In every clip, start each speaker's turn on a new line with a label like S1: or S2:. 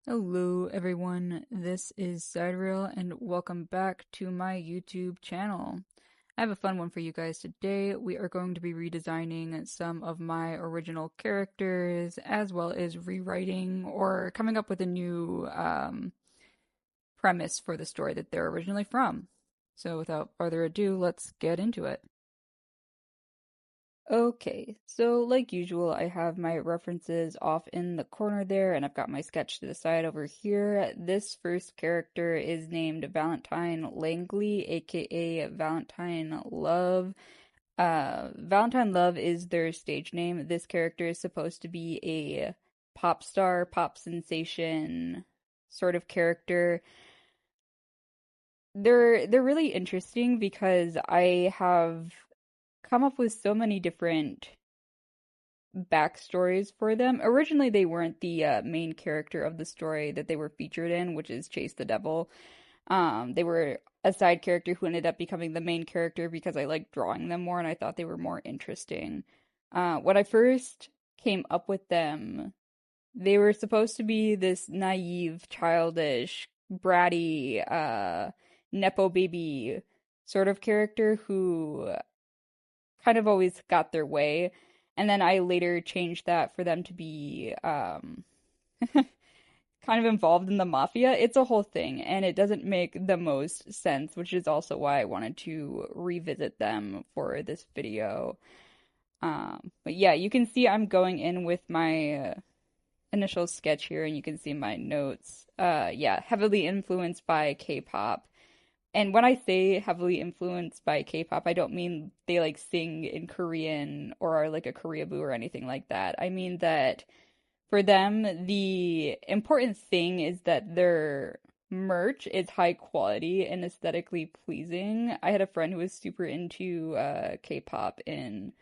S1: Hello everyone, this is Sidereal and welcome back to my YouTube channel. I have a fun one for you guys today. We are going to be redesigning some of my original characters as well as rewriting or coming up with a new premise for the story that they're originally from. So without further ado, let's get into it. Okay, so like usual, I have my references off in the corner there, and I've got my sketch to the side over here. This first character is named Valentine Langley, aka Valentine Love. Valentine Love is their stage name. This character is supposed to be a pop star, pop sensation sort of character. They're really interesting because I have come up with so many different backstories for them. Originally, they weren't the main character of the story that they were featured in, which is Chase the Devil. They were a side character who ended up becoming the main character because I liked drawing them more and I thought they were more interesting. When I first came up with them, they were supposed to be this naive, childish, bratty, nepo baby sort of character who kind of always got their way. And then I later changed that for them to be kind of involved in the mafia. It's a whole thing, and it doesn't make the most sense, which is also why I wanted to revisit them for this video. But yeah, you can see I'm going in with my initial sketch here, and you can see my notes. Yeah, heavily influenced by K-pop. And when I say heavily influenced by K-pop, I don't mean they like sing in Korean or are like a Koreaboo or anything like that. I mean that for them, the important thing is that their merch is high quality and aesthetically pleasing. I had a friend who was super into K-pop in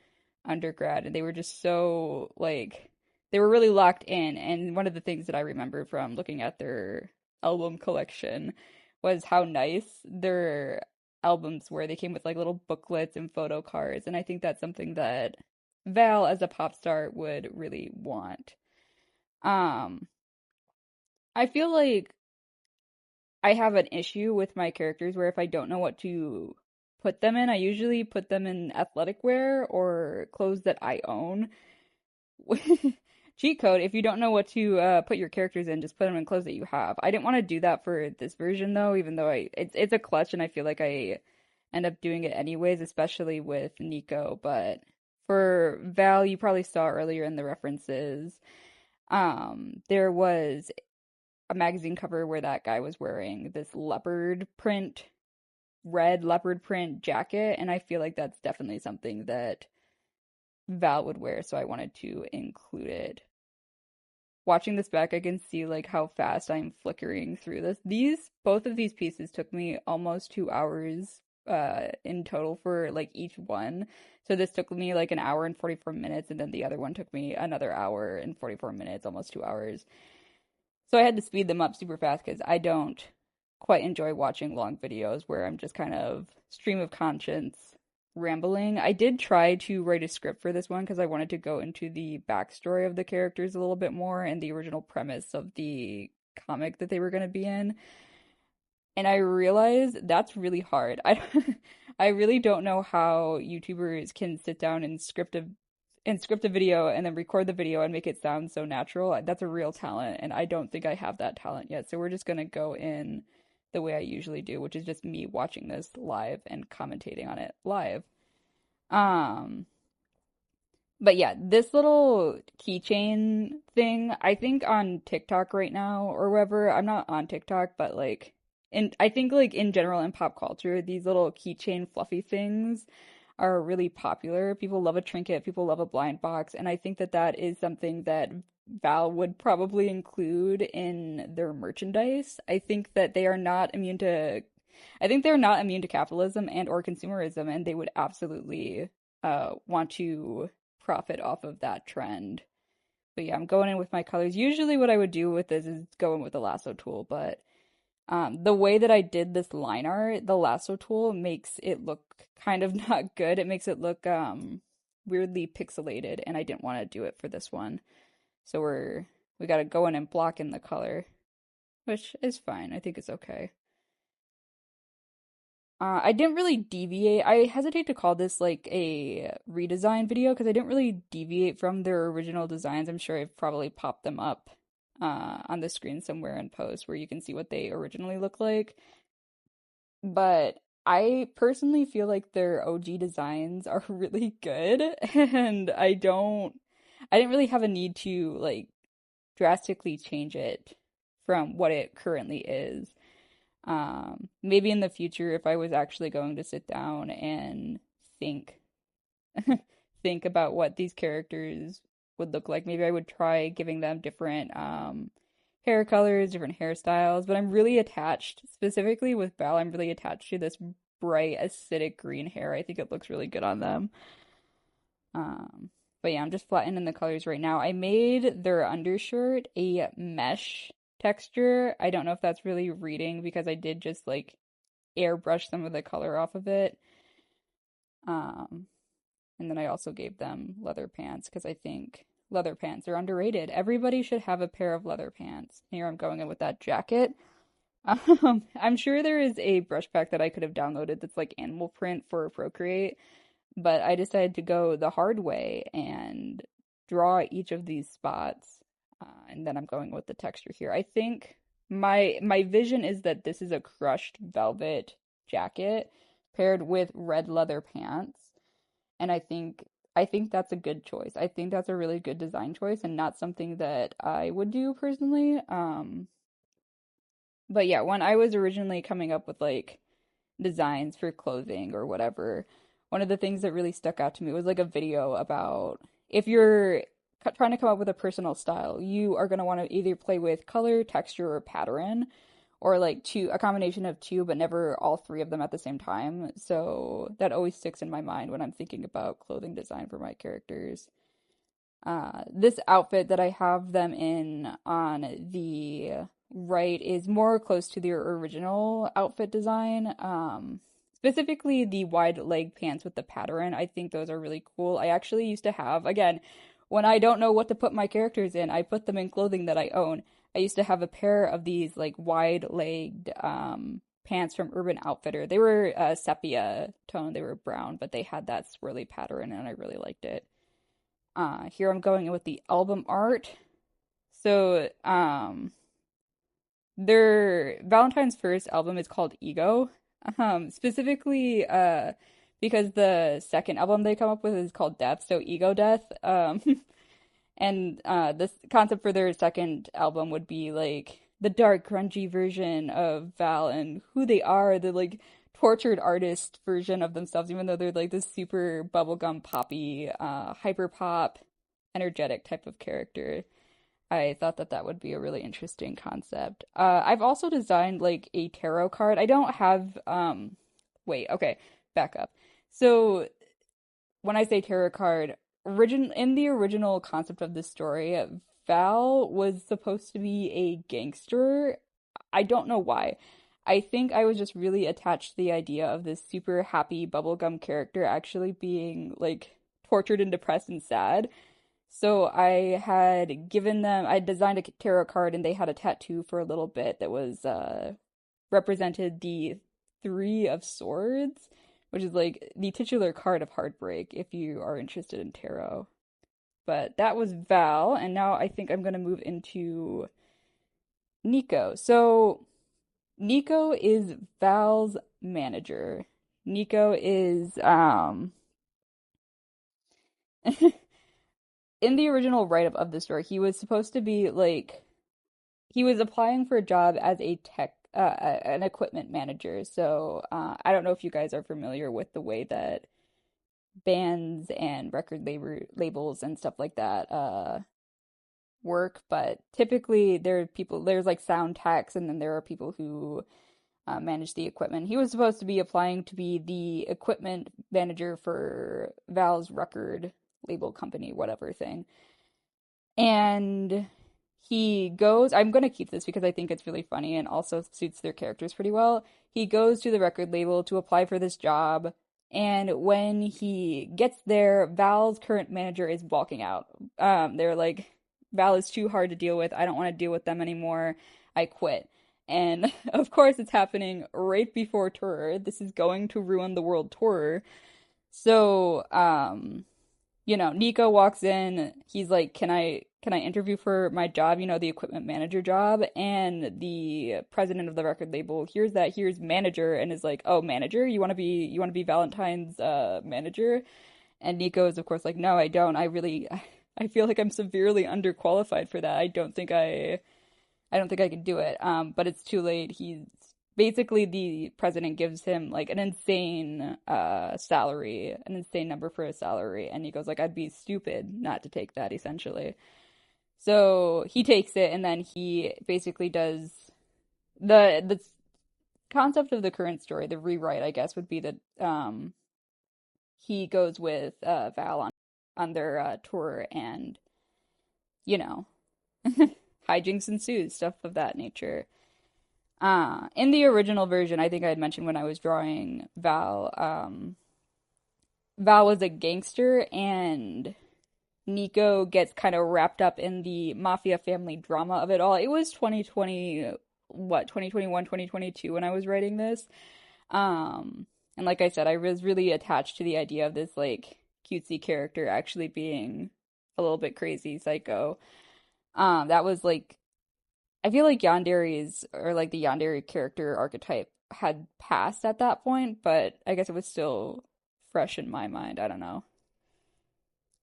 S1: undergrad, and they were just so like they were really locked in. And one of the things that I remember from looking at their album collection was how nice their albums were. They came with like little booklets and photo cards, and I think that's something that Val as a pop star would really want. Um, I feel like I have an issue with my characters where if I don't know what to put them in, I usually put them in athletic wear or clothes that I own. Cheat code, if you don't know what to put your characters in, just put them in clothes that you have. I didn't want to do that for this version though, even though it's a clutch and I feel like I end up doing it anyways, especially with Nico. But for Val, you probably saw earlier in the references, there was a magazine cover where that guy was wearing this red leopard print jacket, and I feel like that's definitely something that Val would wear, so I wanted to include it. Watching this back, I can see like how fast I'm flickering through this. Both of these pieces took me almost 2 hours in total for like each one. So this took me like an hour and 44 minutes, and then the other one took me another hour and 44 minutes, almost 2 hours. So I had to speed them up super fast because I don't quite enjoy watching long videos where I'm just kind of stream of conscience rambling. I did try to write a script for this one because I wanted to go into the backstory of the characters a little bit more and the original premise of the comic that they were going to be in. And I realized that's really hard. I really don't know how YouTubers can sit down and script a video and then record the video and make it sound so natural. That's a real talent, and I don't think I have that talent yet. So we're just gonna go in the way I usually do, which is just me watching this live and commentating on it live. Um, but yeah, this little keychain thing, I think on TikTok right now or wherever, I'm not on TikTok, but like I think like in general in pop culture, these little keychain fluffy things are really popular. People love a trinket, people love a blind box, and I think that that is something that Val would probably include in their merchandise. I think they're not immune to capitalism and or consumerism, and they would absolutely want to profit off of that trend. But yeah, I'm going in with my colors. Usually what I would do with this is go in with the lasso tool, but the way that I did this line art, the lasso tool makes it look kind of not good. It makes it look weirdly pixelated, and I didn't want to do it for this one. So we gotta go in and block in the color. which is fine. I think it's okay. I didn't really deviate. I hesitate to call this like a redesign video because I didn't really deviate from their original designs. I'm sure I've probably popped them up on the screen somewhere in post where you can see what they originally look like. But I personally feel like their OG designs are really good, and I didn't really have a need to like drastically change it from what it currently is. Maybe in the future, if I was actually going to sit down and think think about what these characters would look like, maybe I would try giving them different hair colors, different hairstyles. But I'm really attached, specifically with Val, I'm really attached to this bright acidic green hair. I think it looks really good on them. Um, but yeah, I'm just flattening the colors right now. I made their undershirt a mesh texture. I don't know if that's really reading because I did just like airbrush some of the color off of it. Um, and then I also gave them leather pants because I think leather pants are underrated. Everybody should have a pair of leather pants. Here I'm going in with that jacket. I'm sure there is a brush pack that I could have downloaded that's like animal print for Procreate, but I decided to go the hard way and draw each of these spots. And then I'm going with the texture here. I think my vision is that this is a crushed velvet jacket paired with red leather pants. And I think that's a good choice. I think that's a really good design choice and not something that I would do personally. But yeah, when I was originally coming up with like designs for clothing or whatever, one of the things that really stuck out to me was like a video about if you're trying to come up with a personal style, you are going to want to either play with color, texture, or pattern, or like a combination of two, but never all three of them at the same time. So that always sticks in my mind when I'm thinking about clothing design for my characters. This outfit that I have them in on the right is more close to their original outfit design. Specifically the wide leg pants with the pattern. I think those are really cool. I actually used to have, again, when I don't know what to put my characters in, I put them in clothing that I own. I used to have a pair of these like wide-legged pants from Urban Outfitter. They were sepia tone, they were brown, but they had that swirly pattern and I really liked it. Here I'm going in with the album art. So, their Valentine's first album is called Ego. Specifically, because the second album they come up with is called Death, so Ego Death. And this concept for their second album would be like the dark, grungy version of Val and who they are, the like tortured artist version of themselves, even though they're like this super bubblegum poppy, hyper pop, energetic type of character. I thought that that would be a really interesting concept. I've also designed like a tarot card. I don't have wait, okay, back up. So when I say tarot card, in the original concept of this story, Val was supposed to be a gangster. I don't know why. I think I was just really attached to the idea of this super happy bubblegum character actually being like tortured and depressed and sad. So I designed a tarot card and they had a tattoo for a little bit that was represented the Three of Swords, which is like the titular card of heartbreak if you are interested in tarot. But that was Val, and now I think I'm gonna move into Nico. So Nico is Val's manager. Nico is in the original write-up of the story, he was supposed to be like he was applying for a job as a an equipment manager. So I don't know if you guys are familiar with the way that bands and labels and stuff like that work, but typically there's like sound techs, and then there are people who manage the equipment. He was supposed to be applying to be the equipment manager for Val's record label company, whatever thing. And he goes, I'm going to keep this because I think it's really funny and also suits their characters pretty well. He goes to the record label to apply for this job. And when he gets there, Val's current manager is walking out. They're like Val is too hard to deal with. I don't want to deal with them anymore. I quit. And of course, it's happening right before tour. This is going to ruin the world tour. So, Nico walks in. He's like, can I interview for my job, the equipment manager job?" And the president of the record label hears that, hears manager, and is like, "Oh, manager? You want to be Valentine's manager?" And Nico is of course like, "No, I don't. I feel like I'm severely underqualified for that. I don't think I could do it." But it's too late. He's basically, the president gives him like an insane salary, an insane number for a salary, and he goes like, "I'd be stupid not to take that," essentially. So he takes it, and then he basically does the concept of the current story, the rewrite, I guess, would be that he goes with Val on their tour, and you know, hijinks ensues, stuff of that nature. In the original version, I think I had mentioned when I was drawing Val, Val was a gangster, and Nico gets kind of wrapped up in the mafia family drama of it all. It was 2020, 2021, 2022 when I was writing this. And like I said, I was really attached to the idea of this like cutesy character actually being a little bit crazy, psycho. That was like, I feel like Yandere's, or like the Yandere character archetype had passed at that point, but I guess it was still fresh in my mind. I don't know.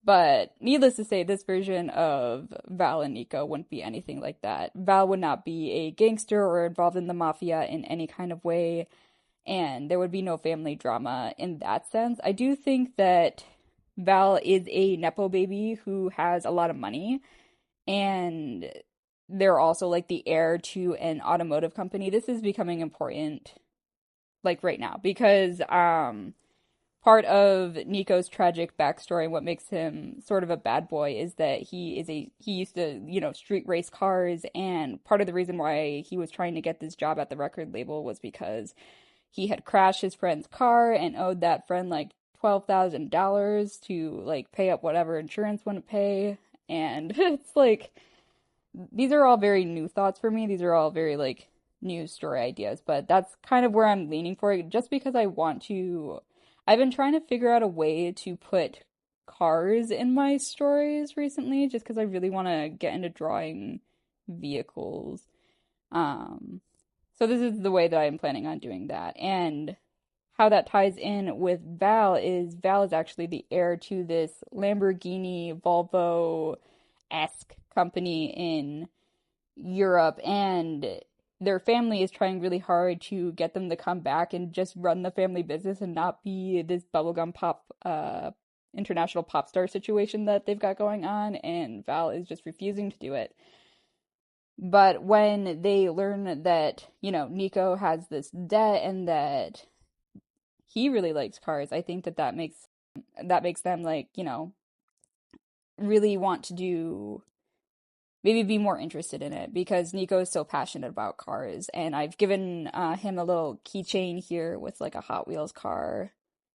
S1: But needless to say, this version of Val and Nico wouldn't be anything like that. Val would not be a gangster or involved in the mafia in any kind of way, and there would be no family drama in that sense. I do think that Val is a Nepo baby who has a lot of money, and they're also like the heir to an automotive company. This is becoming important like right now because part of Nico's tragic backstory and what makes him sort of a bad boy is that he used to, street race cars, and part of the reason why he was trying to get this job at the record label was because he had crashed his friend's car and owed that friend like $12,000 to like pay up whatever insurance wouldn't pay. And it's like, these are all very new thoughts for me. These are all very like new story ideas, but that's kind of where I'm leaning for it, just because I've been trying to figure out a way to put cars in my stories recently, just because I really want to get into drawing vehicles. So this is the way that I'm planning on doing that. And how that ties in with Val is actually the heir to this Lamborghini Volvo-esque company in Europe, and their family is trying really hard to get them to come back and just run the family business and not be this bubblegum pop international pop star situation that they've got going on, and Val is just refusing to do it. But when they learn that, Nico has this debt and that he really likes cars, I think that makes them like, really want to maybe be more interested in it, because Nico is so passionate about cars, and I've given him a little keychain here with like a Hot Wheels car,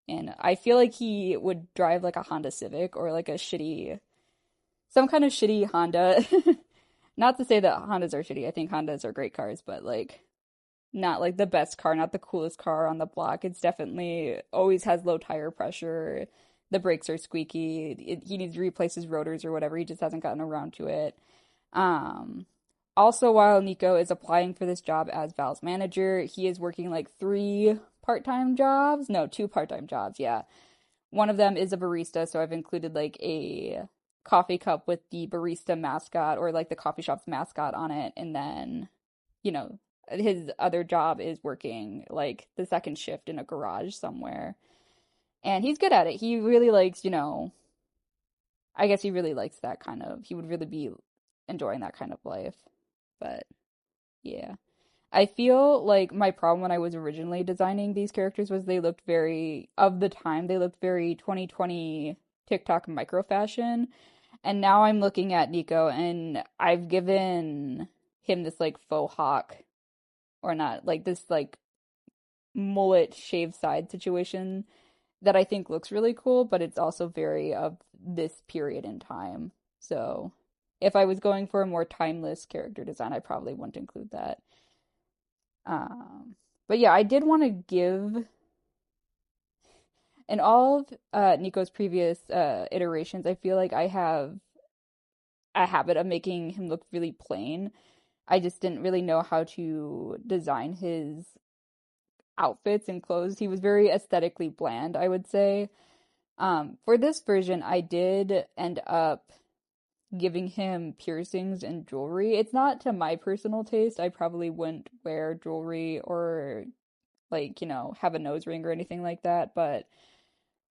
S1: and I feel like he would drive like a Honda Civic or like some kind of shitty Honda. Not to say that Hondas are shitty. I think Hondas are great cars, but like not like the best car, not the coolest car on the block. It's definitely always has low tire pressure. The brakes are squeaky. He needs to replace his rotors or whatever. He just hasn't gotten around to it. Um, Also, while Nico is applying for this job as Val's manager, he is working like three part-time jobs. No, two part-time jobs, yeah. One of them is a barista, so I've included like a coffee cup with the barista mascot, or like the coffee shop's mascot on it. And then, you know, his other job is working like the second shift in a garage somewhere. And he's good at it. He really likes, I guess he really likes that kind of, he would really be enjoying that kind of life. But yeah. I feel like my problem when I was originally designing these characters was of the time, they looked very 2020 TikTok micro fashion. And now I'm looking at Nico and I've given him this like faux hawk, or not, like this like mullet shaved side situation that I think looks really cool, but it's also very of this period in time. So if I was going for a more timeless character design, I probably wouldn't include that. Um, but yeah, I did want to give in all of Nico's previous iterations, I feel like I have a habit of making him look really plain. I just didn't really know how to design his outfits and clothes. He was very aesthetically bland, I would say. For this version, I did end up giving him piercings and jewelry. It's not to my personal taste. I probably wouldn't wear jewelry or like, have a nose ring or anything like that, but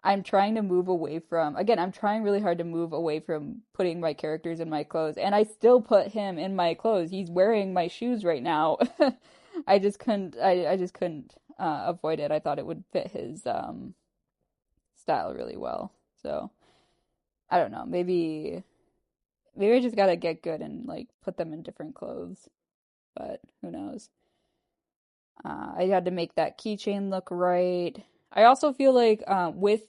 S1: I'm trying to move away from, again, I'm trying really hard to move away from putting my characters in my clothes, and I still put him in my clothes. He's wearing my shoes right now. I just couldn't avoid it. I thought it would fit his style really well. So, I don't know. Maybe I just gotta get good and like put them in different clothes, but who knows? I had to make that keychain look right. I also feel like with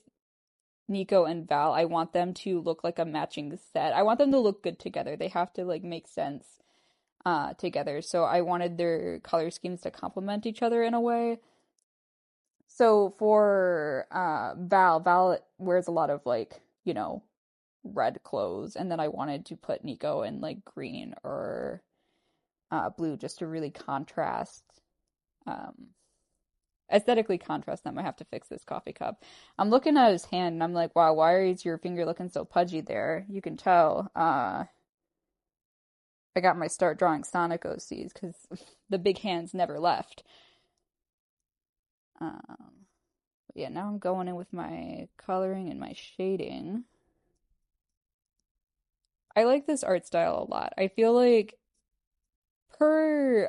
S1: Nico and Val, I want them to look like a matching set. I want them to look good together. They have to like make sense together. So I wanted their color schemes to complement each other in a way. So for Val wears a lot of like, red clothes, and then I wanted to put Nico in like green or blue just to really contrast um aesthetically contrast them. I have to fix this coffee cup. I'm looking at his hand and I'm like, wow, why is your finger looking so pudgy there? You can tell. I got my start drawing Sonic OCs because the big hands never left. But yeah, now I'm going in with my coloring and my shading. I like this art style a lot. I feel like per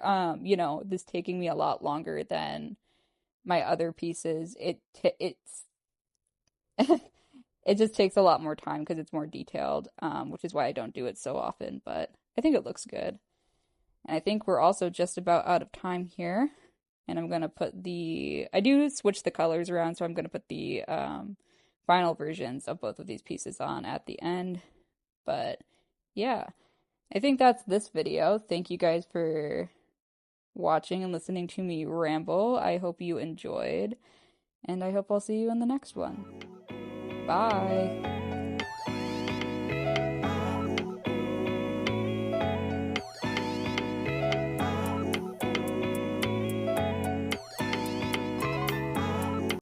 S1: this taking me a lot longer than my other pieces, it's it just takes a lot more time because it's more detailed, which is why I don't do it so often, but I think it looks good. And I think we're also just about out of time here. And I'm gonna put I do switch the colors around, so I'm gonna put the final versions of both of these pieces on at the end. But yeah, I think that's this video. Thank you guys for watching and listening to me ramble. I hope you enjoyed, and I hope I'll see you in the next one. Bye.